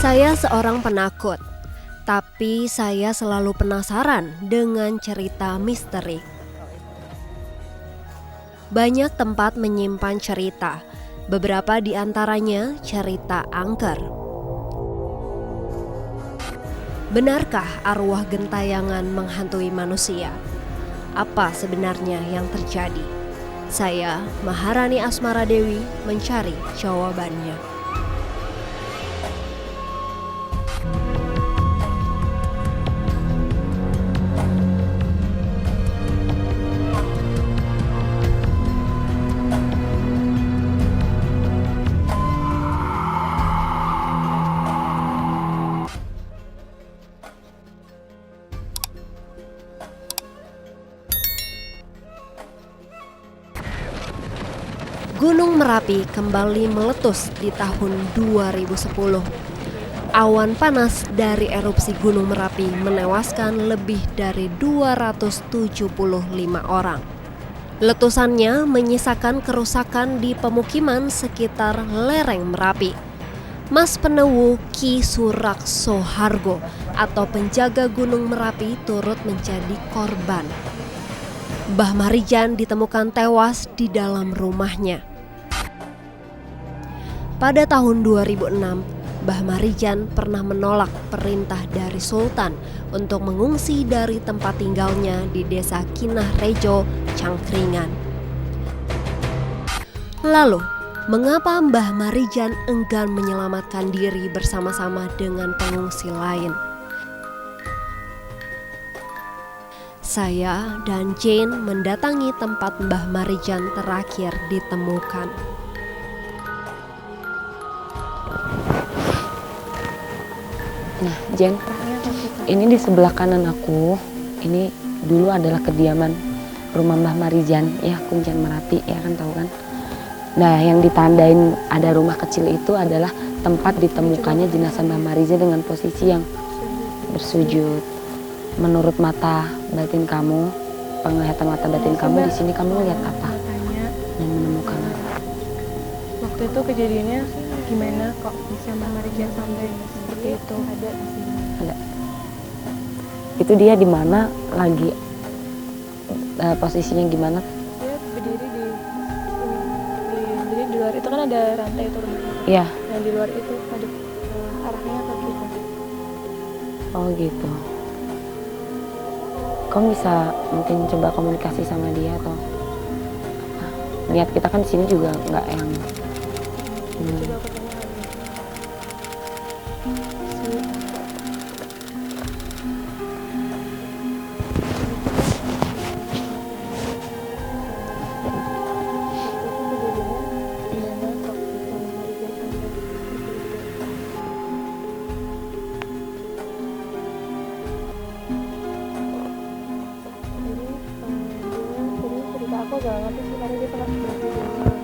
Saya seorang penakut, tapi saya selalu penasaran dengan cerita misteri. Banyak tempat menyimpan cerita, beberapa di antaranya cerita angker. Benarkah arwah gentayangan menghantui manusia? Apa sebenarnya yang terjadi? Saya, Maharani Asmara Dewi, mencari jawabannya. Gunung Merapi kembali meletus di tahun 2010. Awan panas dari erupsi Gunung Merapi menewaskan lebih dari 275 orang. Letusannya menyisakan kerusakan di pemukiman sekitar lereng Merapi. Mas Penewu Ki Surak Sohargo atau penjaga Gunung Merapi turut menjadi korban. Mbah Marijan ditemukan tewas di dalam rumahnya. Pada tahun 2006, Mbah Marijan pernah menolak perintah dari Sultan untuk mengungsi dari tempat tinggalnya di desa Kinah Rejo, Cangkringan. Lalu, mengapa Mbah Marijan enggan menyelamatkan diri bersama-sama dengan pengungsi lain? Saya dan Jane mendatangi tempat Mbah Marijan terakhir ditemukan. Nah, Jen, ini di sebelah kanan aku, ini dulu adalah kediaman rumah Mbah Marijan, ya Kuncen Merapi, ya kan tahu kan. Nah, yang ditandain ada rumah kecil itu adalah tempat ditemukannya jenazah Mbah Marijan dengan posisi yang bersujud. Menurut mata batin kamu, penglihatan mata batin kamu di sini kamu lihat apa? Yang menemukan apa? Waktu itu kejadiannya gimana kok bisa Mbah Marijan sampai seperti itu? Ada. Itu dia di mana lagi posisinya gimana? Dia berdiri di luar itu kan ada rantai itu rumahnya. Iya. Nah di luar itu ada arahnya ke kita. Oh gitu. Kamu bisa mungkin coba komunikasi sama dia atau apa? Niat kita kan di sini juga nggak yang. Coba aku tanya lagi. Aku gak ngerti sih karena dia pernah berhenti di rumah.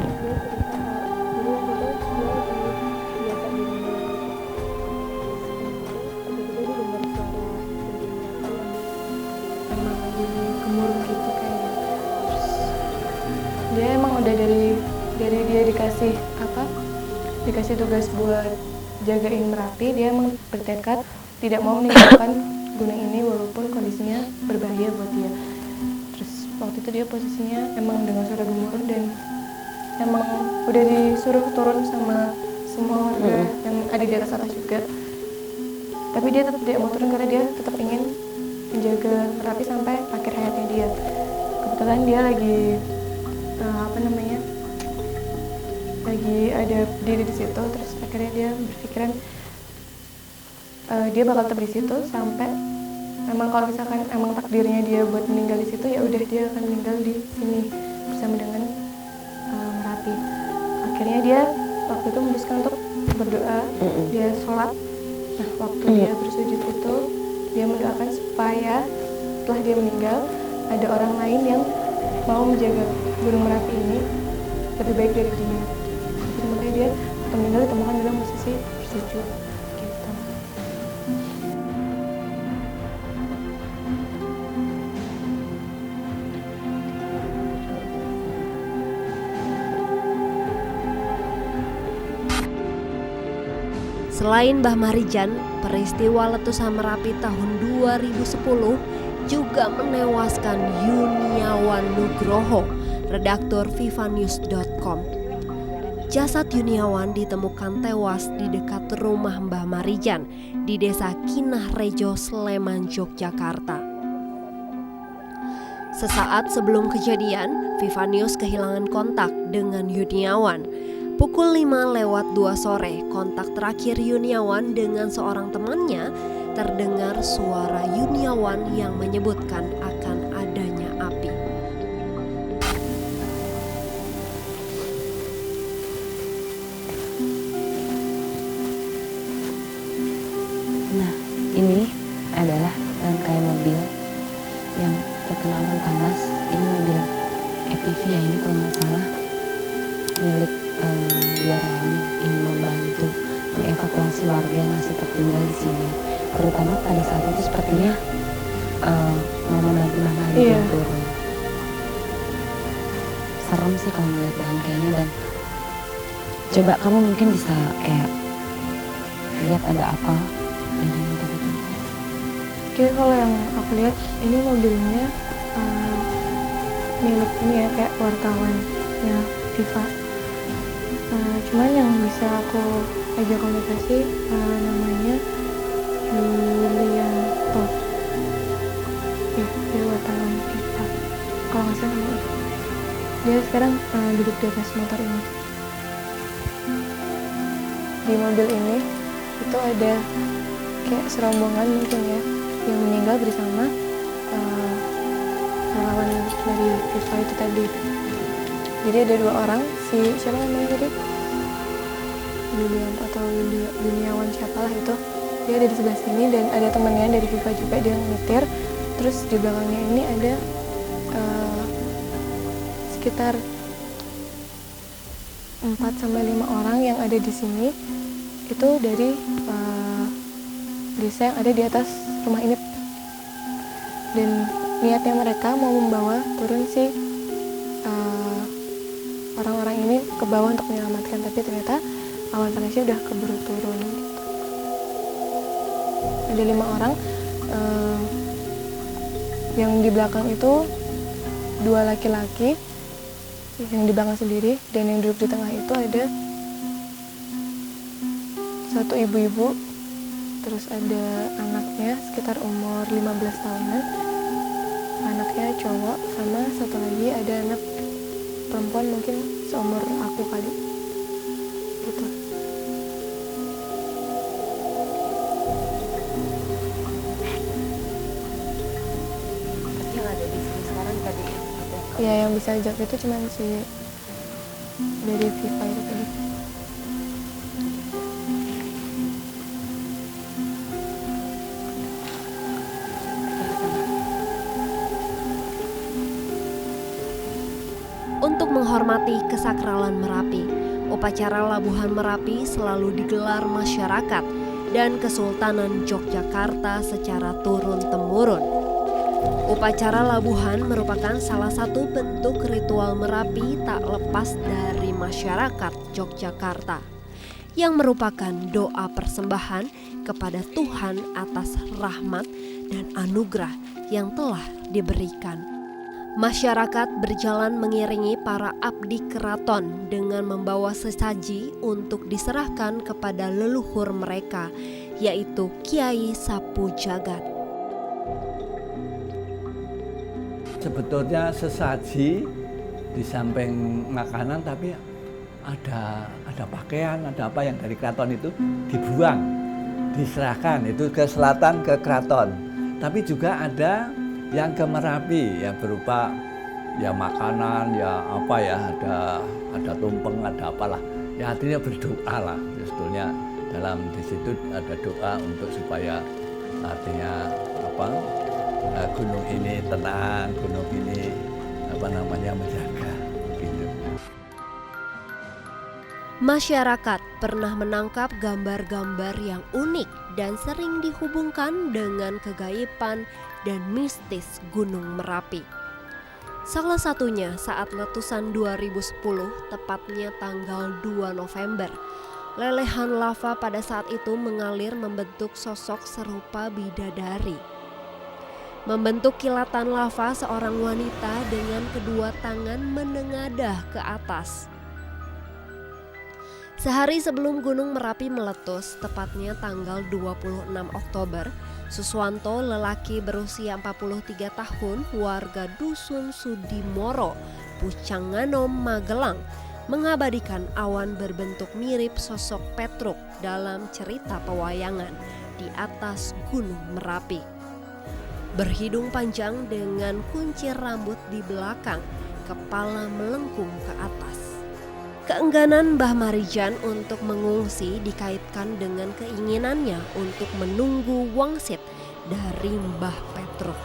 Dia cerita kalau dulu waktu itu dia lagi biasa di rumah. Tiba-tiba dia dengar suara emang lagi gemuruh gitu kayaknya. Terus dia emang udah dari dia dikasih tugas buat jagain Merapi, dia emang bertekad tidak mau meninggalkan gunung ini walaupun kondisinya berbahaya buat dia. Waktu itu dia posisinya emang dengan suara gemuruh dan emang udah disuruh turun sama semua warga yang ada di atas juga. Tapi dia tetap tidak mau turun karena dia tetap ingin menjaga Merapi sampai akhir hayatnya dia. Kebetulan dia lagi lagi ada diri di situ, terus akhirnya dia berpikiran dia bakal tetap di situ sampai memang kalau misalkan emang takdirnya dia buat meninggal di situ, ya udah dia akan meninggal di sini bersama dengan Merapi. Akhirnya dia waktu itu memutuskan untuk berdoa, dia sholat. Nah waktu dia bersujud itu dia mendoakan supaya setelah dia meninggal ada orang lain yang mau menjaga Gunung Merapi ini lebih baik dari dia. Jadi makanya dia waktu meninggal ditemukan dalam posisi bersujud. Selain Mbah Marijan, peristiwa letusan Merapi tahun 2010 juga menewaskan Yuniawan Nugroho, redaktur vivanews.com. Jasad Yuniawan ditemukan tewas di dekat rumah Mbah Marijan di Desa Kinah Rejo, Sleman, Yogyakarta. Sesaat sebelum kejadian, Vivanews kehilangan kontak dengan Yuniawan. Pukul 5:02 sore, kontak terakhir Yuniawan dengan seorang temannya, terdengar suara Yuniawan yang menyebutkan akan adanya api. Nah, ini adalah rangkaian mobil yang terkenal panas. Ini mobil EPV ya, ini kalau nggak salah milik Biarawan. Ini membantu mengevakuasi warga yang masih tertinggal di sini. Terutama pada saat itu sepertinya mau membantu Mbah Marijan turun. Serem sih kalau melihat rangkaiannya, dan coba kamu mungkin bisa kayak lihat ada apa. Oke, kalau yang aku lihat ini mobilnya milik ini ya, kayak wartawan ya, Viva. Cuman yang bisa aku ajak komunikasi namanya Yulianto. Ya, dia wartawan Viva. Kalau nggak salah namanya. Dia sekarang duduk di atas motor ini. Di mobil ini itu ada kayak serombongan mungkin ya, yang meninggal bersama relawan dari Viva itu tadi. Jadi ada 2 orang, si siapa namanya tadi? Yulianto atau Yuniawan siapalah itu. Dia ada di sebelah sini dan ada temannya dari Viva juga, dia nyetir. Terus di belakangnya ini ada sekitar 4-5 orang yang ada di sini. Itu dari desa yang ada di atas rumah ini, dan niatnya mereka mau membawa turun si orang-orang ini ke bawah untuk menyelamatkan, tapi ternyata awan panasnya udah keburu turun gitu. Ada 5 orang, yang di belakang itu 2 laki-laki yang di belakang sendiri, dan yang duduk di tengah itu ada 1 ibu-ibu, terus ada anaknya sekitar umur 15 tahunan, anaknya cowok, sama 1 lagi ada anak perempuan mungkin seumur aku kali gitu. Yang ada di sini sekarang tadi Ya, yang bisa jawab itu cuma si dari Viva itu tadi. Untuk menghormati kesakralan Merapi, upacara Labuhan Merapi selalu digelar masyarakat dan Kesultanan Yogyakarta secara turun-temurun. Upacara Labuhan merupakan salah satu bentuk ritual Merapi tak lepas dari masyarakat Yogyakarta, yang merupakan doa persembahan kepada Tuhan atas rahmat dan anugerah yang telah diberikan. Masyarakat berjalan mengiringi para abdi keraton dengan membawa sesaji untuk diserahkan kepada leluhur mereka, yaitu Kiai Sapu Jagat. Sebetulnya sesaji di samping makanan, tapi ada pakaian, ada apa yang dari keraton itu dibuang, diserahkan itu ke selatan, ke keraton. Tapi juga ada yang ke Merapi ya, berupa ya makanan, ya apa ya, ada tumpeng, ada apalah ya, artinya berdoa lah sebetulnya. Dalam di situ ada doa untuk supaya artinya apa, gunung ini tenang, gunung ini menjaga gitu. Masyarakat pernah menangkap gambar-gambar yang unik dan sering dihubungkan dengan kegaiban dan mistis Gunung Merapi. Salah satunya saat letusan 2010, tepatnya tanggal 2 November, Lelehan lava pada saat itu mengalir membentuk sosok serupa bidadari. Membentuk kilatan lava seorang wanita dengan kedua tangan menengadah ke atas. Sehari sebelum Gunung Merapi meletus, tepatnya tanggal 26 Oktober, Suswanto, lelaki berusia 43 tahun, warga Dusun Sudimoro, Pucanganom, Magelang, mengabadikan awan berbentuk mirip sosok Petruk dalam cerita pewayangan di atas Gunung Merapi. Berhidung panjang dengan kuncir rambut di belakang, kepala melengkung ke atas. Keengganan Mbah Marijan untuk mengungsi dikaitkan dengan keinginannya untuk menunggu wangsit dari Mbah Petruk.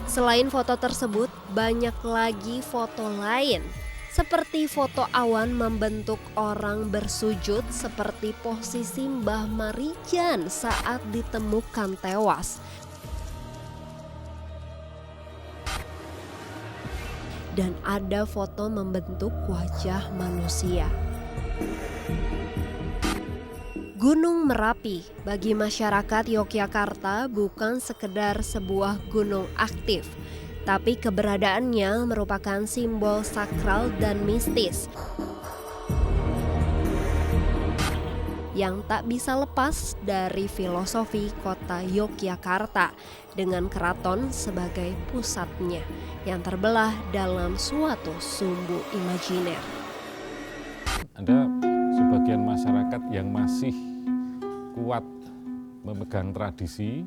Selain foto tersebut, banyak lagi foto lain, seperti foto awan membentuk orang bersujud seperti posisi Mbah Marijan saat ditemukan tewas. Dan ada foto membentuk wajah manusia. Gunung Merapi bagi masyarakat Yogyakarta bukan sekedar sebuah gunung aktif, tapi keberadaannya merupakan simbol sakral dan mistis yang tak bisa lepas dari filosofi kota Yogyakarta dengan keraton sebagai pusatnya yang terbelah dalam suatu sumbu imajiner. Ada sebagian masyarakat yang masih kuat memegang tradisi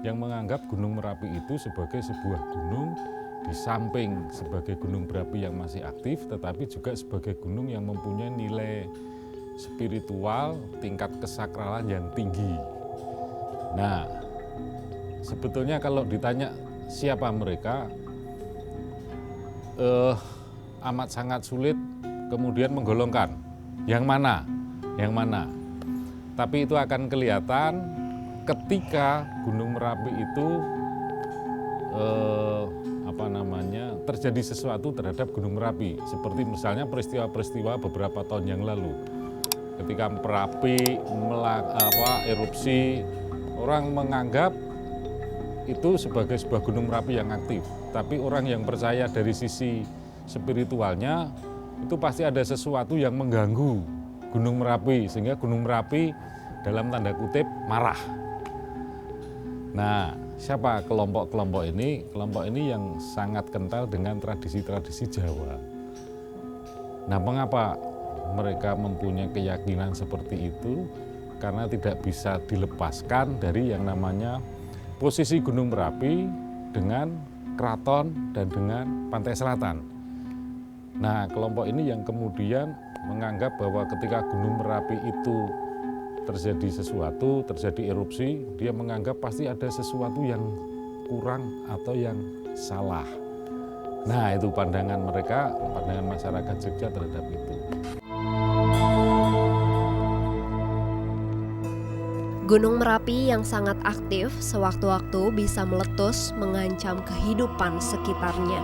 yang menganggap Gunung Merapi itu sebagai sebuah gunung di samping sebagai gunung berapi yang masih aktif, tetapi juga sebagai gunung yang mempunyai nilai spiritual, tingkat kesakralan yang tinggi. Nah, sebetulnya kalau ditanya siapa mereka, amat sangat sulit kemudian menggolongkan yang mana. Tapi itu akan kelihatan ketika Gunung Merapi itu terjadi sesuatu terhadap Gunung Merapi, seperti misalnya peristiwa-peristiwa beberapa tahun yang lalu. Ketika Merapi erupsi, orang menganggap itu sebagai sebuah gunung Merapi yang aktif. Tapi orang yang percaya dari sisi spiritualnya, itu pasti ada sesuatu yang mengganggu Gunung Merapi, sehingga Gunung Merapi dalam tanda kutip marah. Nah, siapa kelompok-kelompok ini? Kelompok ini yang sangat kental dengan tradisi-tradisi Jawa. Nah, mengapa mereka mempunyai keyakinan seperti itu? Karena tidak bisa dilepaskan dari yang namanya posisi Gunung Merapi dengan keraton dan dengan pantai selatan. Nah, kelompok ini yang kemudian menganggap bahwa ketika Gunung Merapi itu terjadi sesuatu, terjadi erupsi, dia menganggap pasti ada sesuatu yang kurang atau yang salah. Nah, itu pandangan mereka, pandangan masyarakat Jogja terhadap itu. Gunung Merapi yang sangat aktif sewaktu-waktu bisa meletus mengancam kehidupan sekitarnya.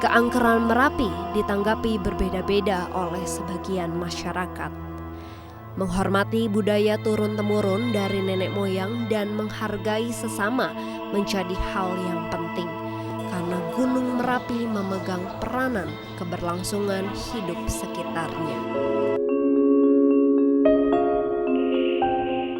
Keangkeran Merapi ditanggapi berbeda-beda oleh sebagian masyarakat. Menghormati budaya turun-temurun dari nenek moyang dan menghargai sesama menjadi hal yang penting, karena Gunung Merapi memegang peranan keberlangsungan hidup sekitarnya.